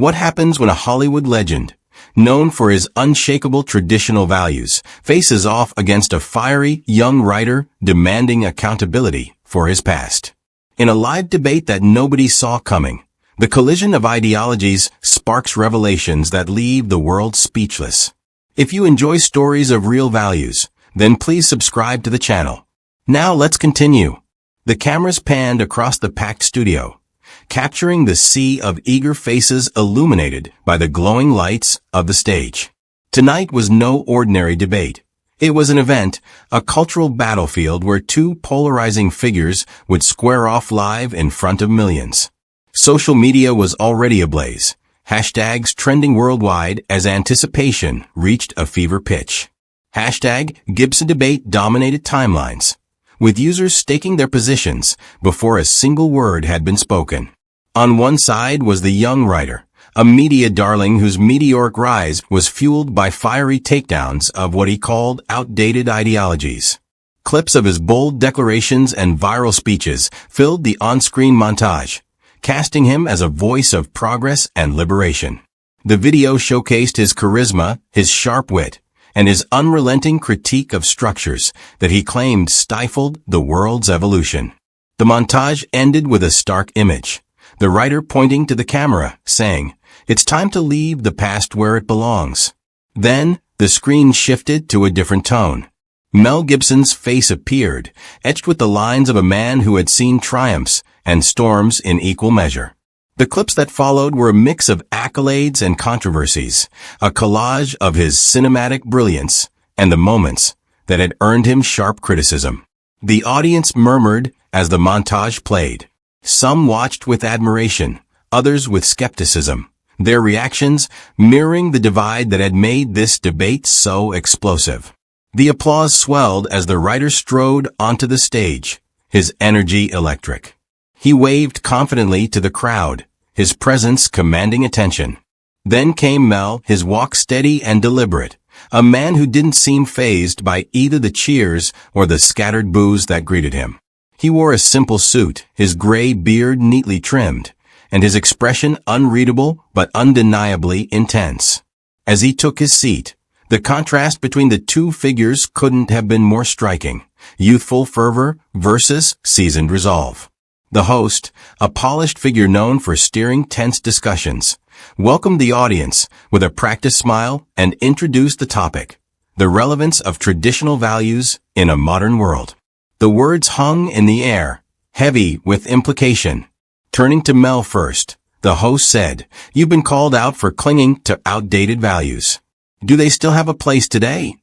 What happens when a Hollywood legend, known for his unshakable traditional values, faces off against a fiery, young writer demanding accountability for his past? In a live debate that nobody saw coming, the collision of ideologies sparks revelations that leave the world speechless. If you enjoy stories of real values, then please subscribe to the channel. Now let's continue. The cameras panned across the packed studio, capturing the sea of eager faces illuminated by the glowing lights of the stage. Tonight was no ordinary debate. It was an event, a cultural battlefield where two polarizing figures would square off live in front of millions. Social media was already ablaze, hashtags trending worldwide as anticipation reached a fever pitch. Hashtag Gibson debate dominated timelines, with users staking their positions before a single word had been spoken. On one side was the young writer, a media darling whose meteoric rise was fueled by fiery takedowns of what he called outdated ideologies. Clips of his bold declarations and viral speeches filled the on-screen montage, casting him as a voice of progress and liberation. The video showcased his charisma, his sharp wit, and his unrelenting critique of structures that he claimed stifled the world's evolution. The montage ended with a stark image, the writer pointing to the camera, saying, "It's time to leave the past where it belongs." Then, the screen shifted to a different tone. Mel Gibson's face appeared, etched with the lines of a man who had seen triumphs and storms in equal measure. The clips that followed were a mix of accolades and controversies, a collage of his cinematic brilliance and the moments that had earned him sharp criticism. The audience murmured as the montage played. Some watched with admiration, others with skepticism, their reactions mirroring the divide that had made this debate so explosive. The applause swelled as the writer strode onto the stage, his energy electric. He waved confidently to the crowd, his presence commanding attention. Then came Mel, his walk steady and deliberate, a man who didn't seem fazed by either the cheers or the scattered boos that greeted him. He wore a simple suit, his gray beard neatly trimmed, and his expression unreadable but undeniably intense. As he took his seat, the contrast between the two figures couldn't have been more striking. Youthful fervor versus seasoned resolve. The host, a polished figure known for steering tense discussions, welcomed the audience with a practiced smile and introduced the topic, the relevance of traditional values in a modern world. The words hung in the air, heavy with implication. Turning to Mel first, the host said, "You've been called out for clinging to outdated values. Do they still have a place today?"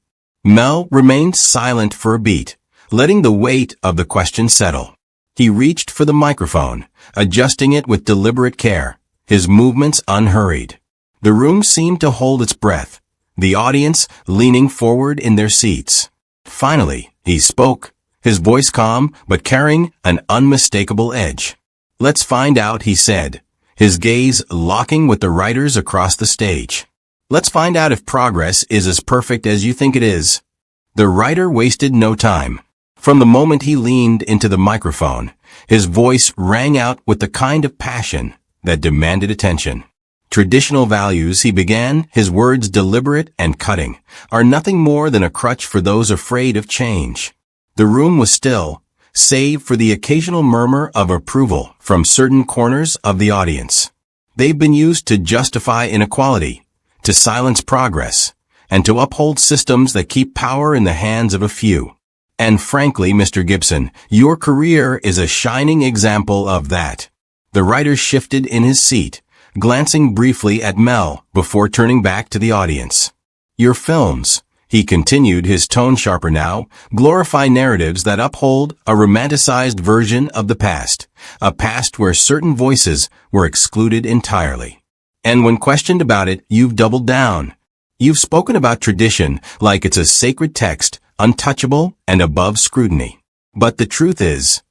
Mel remained silent for a beat, letting the weight of the question settle. He reached for the microphone, adjusting it with deliberate care, his movements unhurried. The room seemed to hold its breath, the audience leaning forward in their seats. Finally, he spoke, his voice calm but carrying an unmistakable edge. "Let's find out," he said, his gaze locking with the writers across the stage. "Let's find out if progress is as perfect as you think it is." The writer wasted no time. From the moment he leaned into the microphone, his voice rang out with the kind of passion that demanded attention. "Traditional values," he began, his words deliberate and cutting, "are nothing more than a crutch for those afraid of change." The room was still, save for the occasional murmur of approval from certain corners of the audience. They've been used to justify inequality, to silence progress, and to uphold systems that keep power in the hands of a few. And frankly, Mr. Gibson, your career is a shining example of that. The writer shifted in his seat, glancing briefly at Mel before turning back to the audience. "Your films," he continued, his tone sharper now, "glorify narratives that uphold a romanticized version of the past, a past where certain voices were excluded entirely. And when questioned about it, you've doubled down. You've spoken about tradition like it's a sacred text, untouchable and above scrutiny. But the truth is,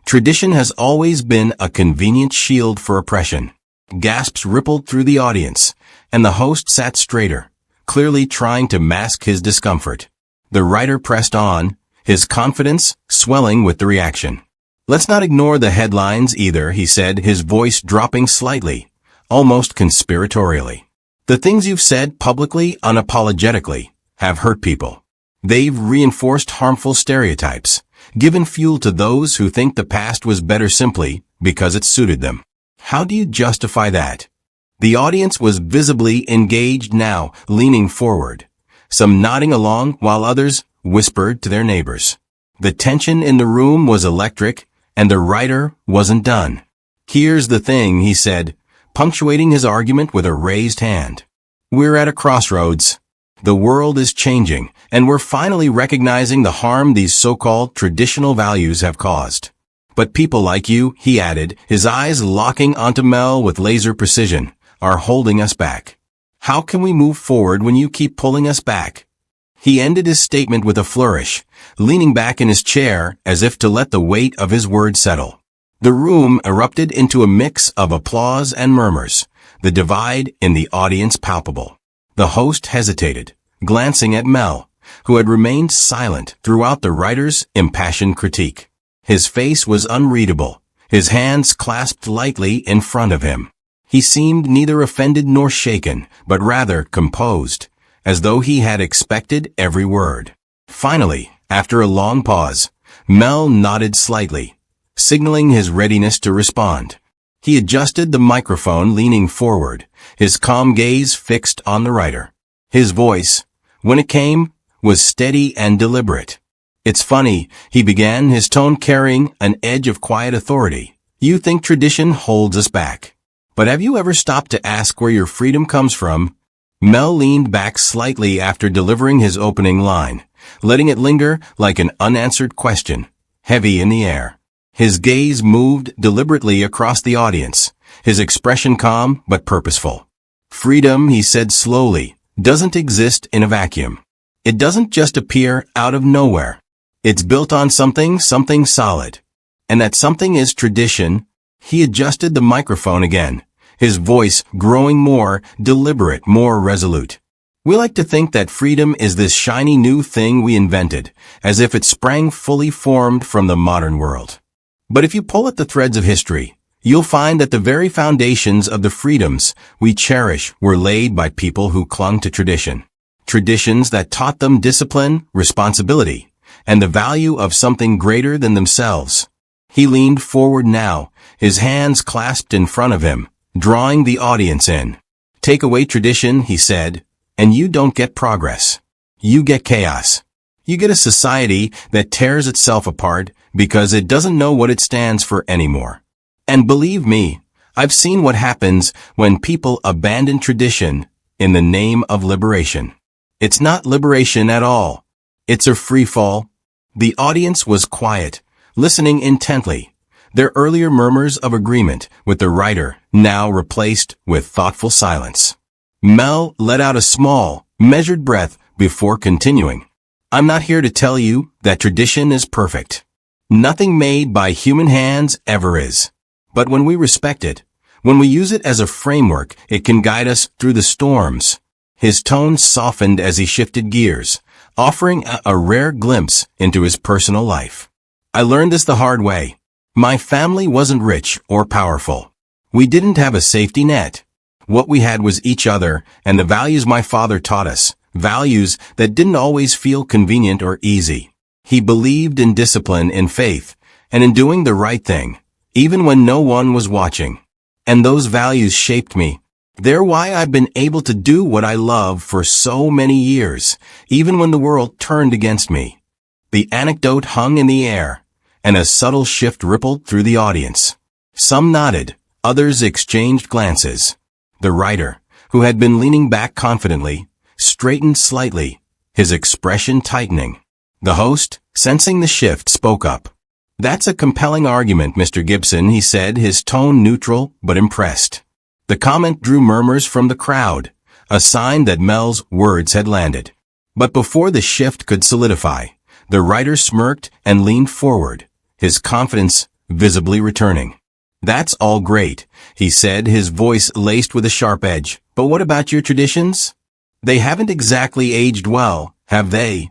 tradition has always been a convenient shield for oppression." Gasps rippled through the audience, and the host sat straighter, clearly trying to mask his discomfort. The writer pressed on, his confidence swelling with the reaction. "Let's not ignore the headlines either," he said, his voice dropping slightly. almost conspiratorially. The things you've said publicly, unapologetically, have hurt people. They've reinforced harmful stereotypes, given fuel to those who think the past was better simply because it suited them. How do you justify that? The audience was visibly engaged now, leaning forward, some nodding along while others whispered to their neighbors. The tension in the room was electric, and the writer wasn't done. "Here's the thing," he said, punctuating his argument with a raised hand. "We're at a crossroads. The world is changing, and we're finally recognizing the harm these so-called traditional values have caused. But people like you," he added, his eyes locking onto Mel with laser precision, "are holding us back. How can we move forward when you keep pulling us back?" He ended his statement with a flourish, leaning back in his chair as if to let the weight of his words settle. The room erupted into a mix of applause and murmurs, the divide in the audience palpable. The host hesitated, glancing at Mel, who had remained silent throughout the writer's impassioned critique. His face was unreadable, his hands clasped lightly in front of him. He seemed neither offended nor shaken, but rather composed, as though he had expected every word. Finally, after a long pause, Mel nodded slightly, signaling his readiness to respond. He adjusted the microphone, leaning forward, his calm gaze fixed on the writer. His voice, when it came, was steady and deliberate. "It's funny," he began, his tone carrying an edge of quiet authority. "You think tradition holds us back. But have you ever stopped to ask where your freedom comes from?" Mel leaned back slightly after delivering his opening line, letting it linger like an unanswered question, heavy in the air. His gaze moved deliberately across the audience, his expression calm but purposeful. "Freedom," he said slowly, "doesn't exist in a vacuum. It doesn't just appear out of nowhere. It's built on something solid. And that something is tradition." He adjusted the microphone again, his voice growing more deliberate, more resolute. "We like to think that freedom is this shiny new thing we invented, as if it sprang fully formed from the modern world. But if you pull at the threads of history, you'll find that the very foundations of the freedoms we cherish were laid by people who clung to tradition. Traditions that taught them discipline, responsibility, and the value of something greater than themselves." He leaned forward now, his hands clasped in front of him, drawing the audience in. "Take away tradition," he said, "and you don't get progress. You get chaos. You get a society that tears itself apart because it doesn't know what it stands for anymore. And believe me, I've seen what happens when people abandon tradition in the name of liberation. It's not liberation at all. It's a free fall." The audience was quiet, listening intently, their earlier murmurs of agreement with the writer now replaced with thoughtful silence. Mel let out a small, measured breath before continuing. "I'm not here to tell you that tradition is perfect. Nothing made by human hands ever is. But when we respect it, when we use it as a framework, it can guide us through the storms." His tone softened as he shifted gears, offering a rare glimpse into his personal life. "I learned this the hard way. My family wasn't rich or powerful. We didn't have a safety net. What we had was each other and the values my father taught us, values that didn't always feel convenient or easy. He believed in discipline, in faith, and in doing the right thing, even when no one was watching. And those values shaped me. They're why I've been able to do what I love for so many years, even when the world turned against me." The anecdote hung in the air, and a subtle shift rippled through the audience. Some nodded, others exchanged glances. The writer, who had been leaning back confidently, straightened slightly, his expression tightening. The host, sensing the shift, spoke up. "That's a compelling argument, Mr. Gibson," he said, his tone neutral but impressed. The comment drew murmurs from the crowd, a sign that Mel's words had landed. But before the shift could solidify, the writer smirked and leaned forward, his confidence visibly returning. "That's all great," he said, his voice laced with a sharp edge. "But what about your traditions? They haven't exactly aged well, have they?"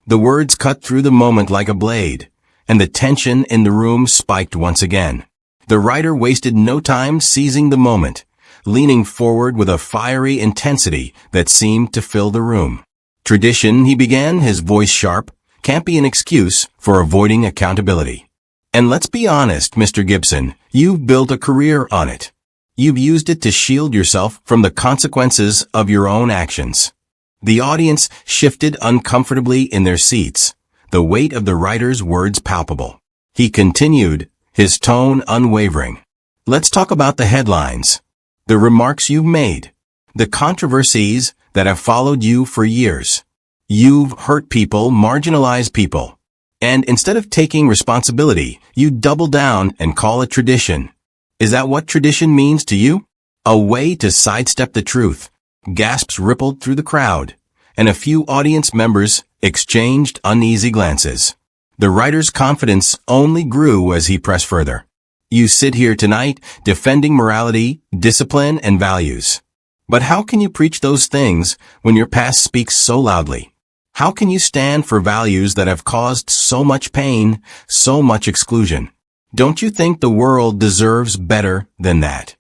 The words cut through the moment like a blade, and the tension in the room spiked once again. The writer wasted no time seizing the moment, leaning forward with a fiery intensity that seemed to fill the room. Tradition, he began, his voice sharp, can't be an excuse for avoiding accountability. And let's be honest, Mr. Gibson, you've built a career on it. You've used it to shield yourself from the consequences of your own actions. The audience shifted uncomfortably in their seats, the weight of the writer's words palpable. He continued, his tone unwavering. Let's talk about the headlines, the remarks you've made, the controversies that have followed you for years. You've hurt people, marginalized people. And instead of taking responsibility, you double down and call it tradition. Is that what tradition means to you? A way to sidestep the truth. Gasps rippled through the crowd, and a few audience members exchanged uneasy glances. The writer's confidence only grew as he pressed further. You sit here tonight defending morality, discipline, and values. But how can you preach those things when your past speaks so loudly? How can you stand for values that have caused so much pain, so much exclusion? Don't you think the world deserves better than that?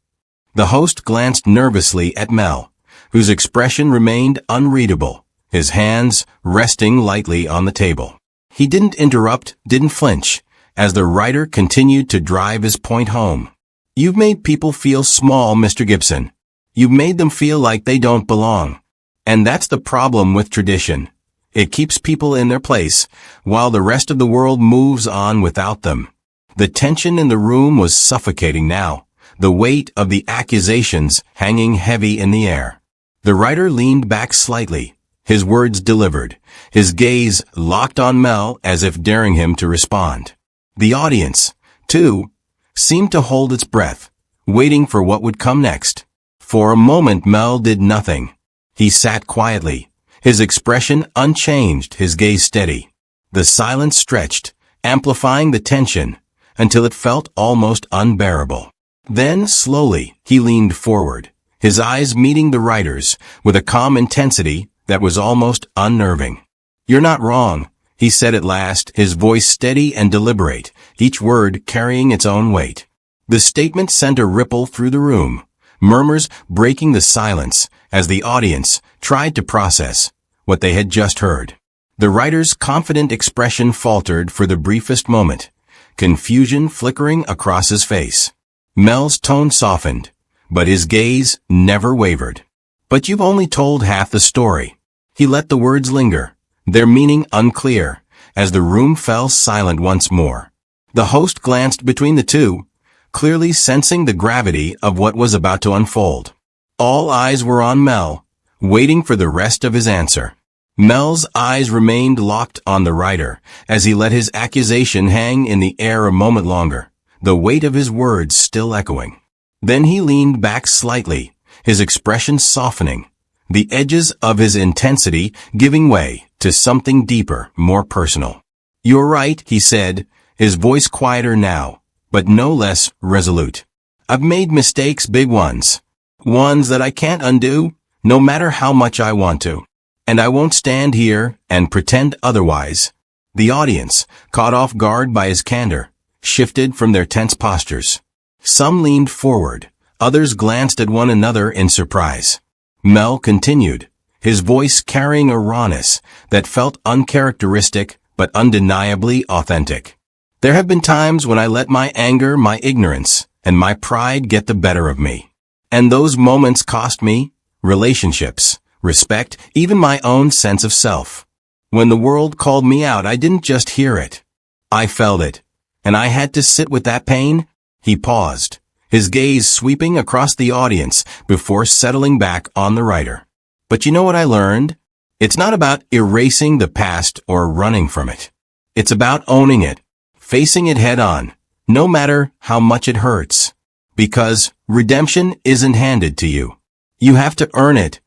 The host glanced nervously at Mel, whose expression remained unreadable, his hands resting lightly on the table. He didn't interrupt, didn't flinch, as the writer continued to drive his point home. You've made people feel small, Mr. Gibson. You've made them feel like they don't belong. And that's the problem with tradition. It keeps people in their place, while the rest of the world moves on without them. The tension in the room was suffocating now, the weight of the accusations hanging heavy in the air. The writer leaned back slightly, his words delivered, his gaze locked on Mel as if daring him to respond. The audience, too, seemed to hold its breath, waiting for what would come next. For a moment Mel did nothing. He sat quietly, his expression unchanged, his gaze steady. The silence stretched, amplifying the tension, until it felt almost unbearable. Then, slowly, he leaned forward, his eyes meeting the writer's with a calm intensity that was almost unnerving. You're not wrong, he said at last, his voice steady and deliberate, each word carrying its own weight. The statement sent a ripple through the room, murmurs breaking the silence as the audience tried to process what they had just heard. The writer's confident expression faltered for the briefest moment, confusion flickering across his face. Mel's tone softened, but his gaze never wavered. But you've only told half the story. He let the words linger, their meaning unclear, as the room fell silent once more. The host glanced between the two, clearly sensing the gravity of what was about to unfold. All eyes were on Mel, waiting for the rest of his answer. Mel's eyes remained locked on the writer as he let his accusation hang in the air a moment longer, the weight of his words still echoing. Then he leaned back slightly, his expression softening, the edges of his intensity giving way to something deeper, more personal. You're right, he said, his voice quieter now, but no less resolute. I've made mistakes, big ones. Ones that I can't undo, no matter how much I want to. And I won't stand here and pretend otherwise. The audience, caught off guard by his candor, shifted from their tense postures. Some leaned forward, others glanced at one another in surprise. Mel continued, his voice carrying a rawness that felt uncharacteristic but undeniably authentic. There have been times when I let my anger, my ignorance, and my pride get the better of me. And those moments cost me relationships, respect, even my own sense of self. When the world called me out, I didn't just hear it. I felt it. And I had to sit with that pain. He paused, his gaze sweeping across the audience before settling back on the writer. But you know what I learned? It's not about erasing the past or running from it. It's about owning it, facing it head on, no matter how much it hurts. Because redemption isn't handed to you. You have to earn it.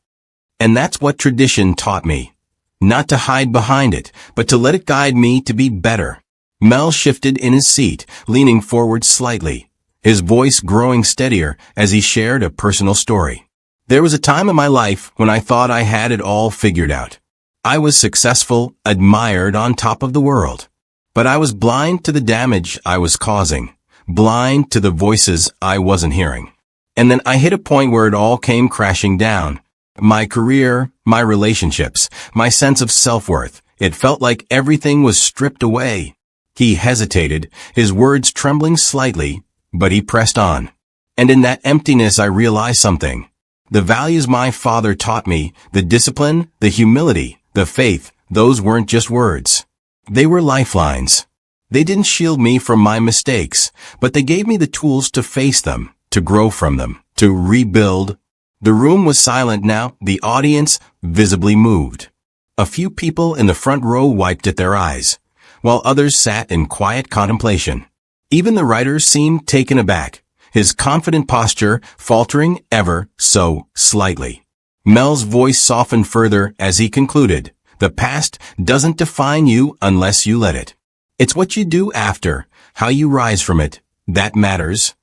And that's what tradition taught me. Not to hide behind it, but to let it guide me to be better. Mel shifted in his seat, leaning forward slightly, his voice growing steadier as he shared a personal story. There was a time in my life when I thought I had it all figured out. I was successful, admired, on top of the world. But I was blind to the damage I was causing, blind to the voices I wasn't hearing. And then I hit a point where it all came crashing down. My career, my relationships, my sense of self-worth. It felt like everything was stripped away. He hesitated, his words trembling slightly, but he pressed on. And in that emptiness I realized something. The values my father taught me, the discipline, the humility, the faith, those weren't just words. They were lifelines. They didn't shield me from my mistakes, but they gave me the tools to face them, to grow from them, to rebuild. The room was silent now, the audience visibly moved. A few people in the front row wiped at their eyes, while others sat in quiet contemplation. Even the writer seemed taken aback, his confident posture faltering ever so slightly. Mel's voice softened further as he concluded, "The past doesn't define you unless you let it. It's what you do after, how you rise from it, that matters."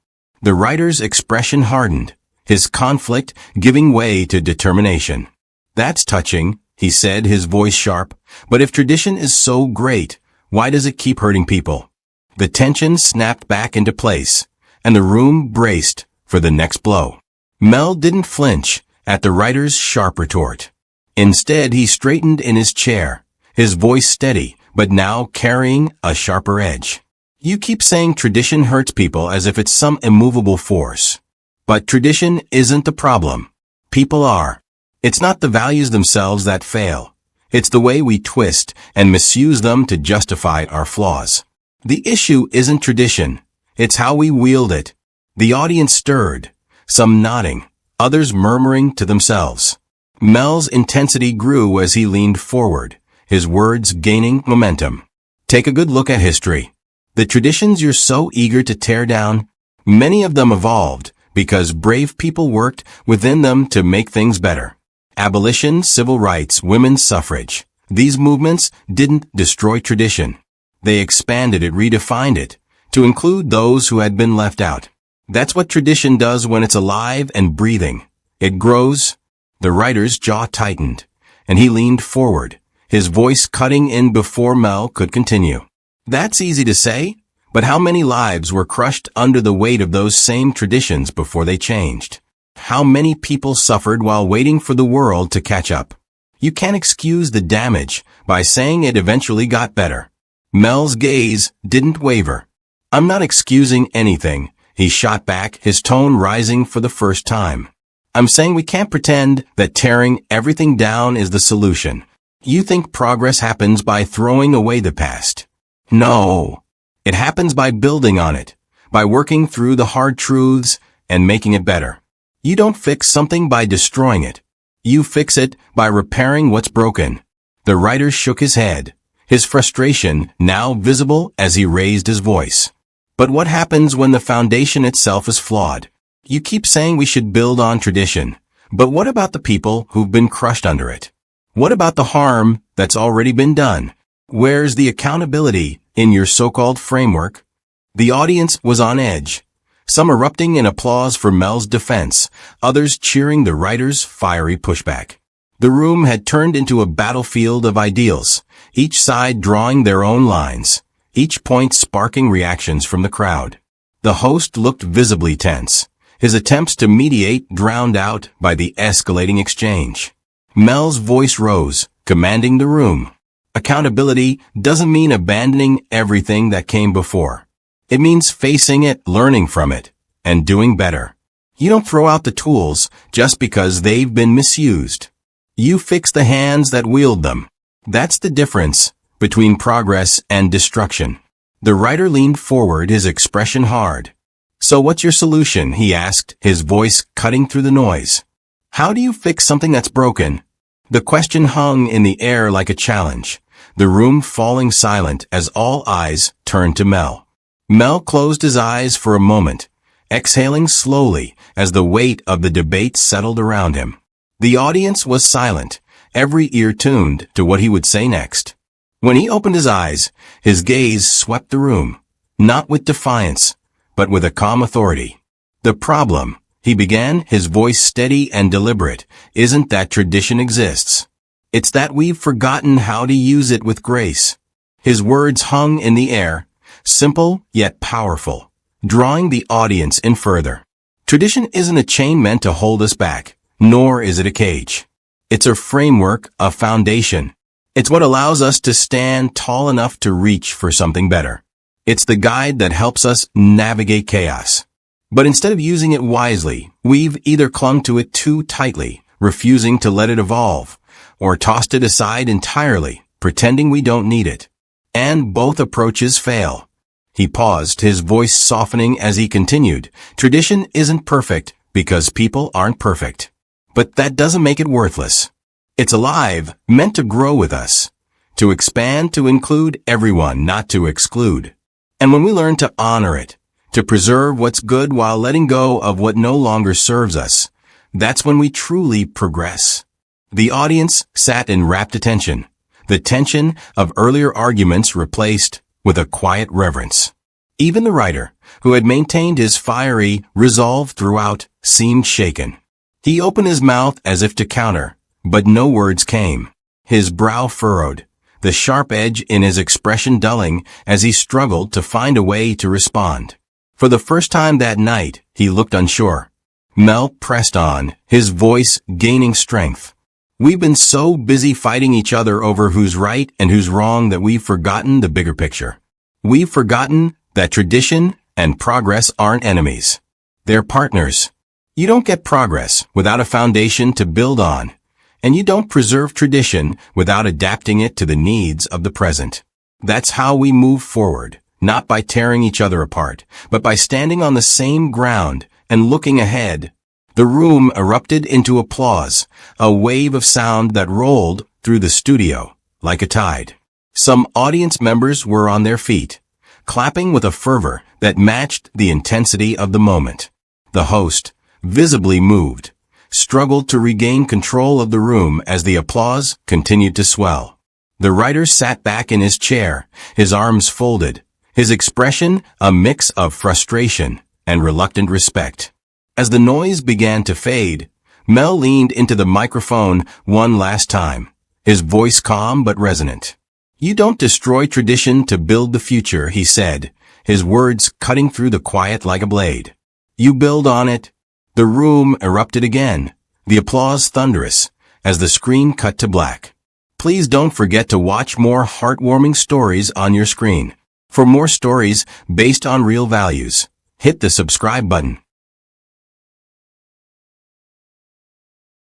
The writer's expression hardened, his conflict giving way to determination. "That's touching," he said, his voice sharp. "But if tradition is so great, why does it keep hurting people?" The tension snapped back into place, and the room braced for the next blow. Mel didn't flinch at the writer's sharp retort. Instead, he straightened in his chair, his voice steady, but now carrying a sharper edge. "You keep saying tradition hurts people as if it's some immovable force. But tradition isn't the problem. People are. It's not the values themselves that fail. It's the way we twist and misuse them to justify our flaws. The issue isn't tradition. It's how we wield it." The audience stirred, some nodding, others murmuring to themselves. Mel's intensity grew as he leaned forward, his words gaining momentum. "Take a good look at history. The traditions you're so eager to tear down, many of them evolved because brave people worked within them to make things better. Abolition, civil rights, women's suffrage. These movements didn't destroy tradition. They expanded it, redefined it, to include those who had been left out. That's what tradition does when it's alive and breathing. It grows." The writer's jaw tightened, and he leaned forward, his voice cutting in before Mel could continue. "That's easy to say, but how many lives were crushed under the weight of those same traditions before they changed? How many people suffered while waiting for the world to catch up? You can't excuse the damage by saying it eventually got better." Mel's gaze didn't waver. "I'm not excusing anything," he shot back, his tone rising for the first time. "I'm saying we can't pretend that tearing everything down is the solution. You think progress happens by throwing away the past. No. It happens by building on it, by working through the hard truths and making it better. You don't fix something by destroying it. You fix it by repairing what's broken." The writer shook his head, his frustration now visible as he raised his voice. "But what happens when the foundation itself is flawed? You keep saying we should build on tradition, but what about the people who've been crushed under it? What about the harm that's already been done? Where's the accountability in your so-called framework?" The audience was on edge, some erupting in applause for Mel's defense, others cheering the writer's fiery pushback. The room had turned into a battlefield of ideals, each side drawing their own lines, each point sparking reactions from the crowd. The host looked visibly tense, his attempts to mediate drowned out by the escalating exchange. Mel's voice rose, commanding the room. "Accountability doesn't mean abandoning everything that came before. It means facing it, learning from it, and doing better. You don't throw out the tools just because they've been misused. You fix the hands that wield them. That's the difference between progress and destruction." The writer leaned forward, his expression hard. "So what's your solution?" he asked, his voice cutting through the noise. "How do you fix something that's broken?" The question hung in the air like a challenge, the room falling silent as all eyes turned to Mel. Mel closed his eyes for a moment, exhaling slowly as the weight of the debate settled around him. The audience was silent, every ear tuned to what he would say next. When he opened his eyes, his gaze swept the room, not with defiance, but with a calm authority. "The problem," he began, his voice steady and deliberate, "isn't that tradition exists. It's that we've forgotten how to use it with grace." His words hung in the air, simple yet powerful, drawing the audience in further. Tradition isn't a chain meant to hold us back, nor is it a cage. It's a framework, a foundation. It's what allows us to stand tall enough to reach for something better. It's the guide that helps us navigate chaos. But instead of using it wisely, we've either clung to it too tightly, refusing to let it evolve, or tossed it aside entirely, pretending we don't need it. And both approaches fail. He paused, his voice softening as he continued. Tradition isn't perfect because people aren't perfect. But that doesn't make it worthless. It's alive, meant to grow with us, to expand, to include everyone, not to exclude. And when we learn to honor it, to preserve what's good while letting go of what no longer serves us, that's when we truly progress. The audience sat in rapt attention, the tension of earlier arguments replaced with a quiet reverence. Even the writer, who had maintained his fiery resolve throughout, seemed shaken. He opened his mouth as if to counter, but no words came. His brow furrowed, the sharp edge in his expression dulling as he struggled to find a way to respond. For the first time that night, he looked unsure. Mel pressed on, his voice gaining strength. We've been so busy fighting each other over who's right and who's wrong that we've forgotten the bigger picture. We've forgotten that tradition and progress aren't enemies. They're partners. You don't get progress without a foundation to build on, and you don't preserve tradition without adapting it to the needs of the present. That's how we move forward, not by tearing each other apart, but by standing on the same ground and looking ahead. The room erupted into applause, a wave of sound that rolled through the studio like a tide. Some audience members were on their feet, clapping with a fervor that matched the intensity of the moment. The host, visibly moved, struggled to regain control of the room as the applause continued to swell. The writer sat back in his chair, his arms folded, his expression a mix of frustration and reluctant respect. As the noise began to fade, Mel leaned into the microphone one last time, his voice calm but resonant. You don't destroy tradition to build the future, he said, his words cutting through the quiet like a blade. You build on it. The room erupted again, the applause thunderous, as the screen cut to black. Please don't forget to watch more heartwarming stories on your screen. For more stories based on real values, hit the subscribe button.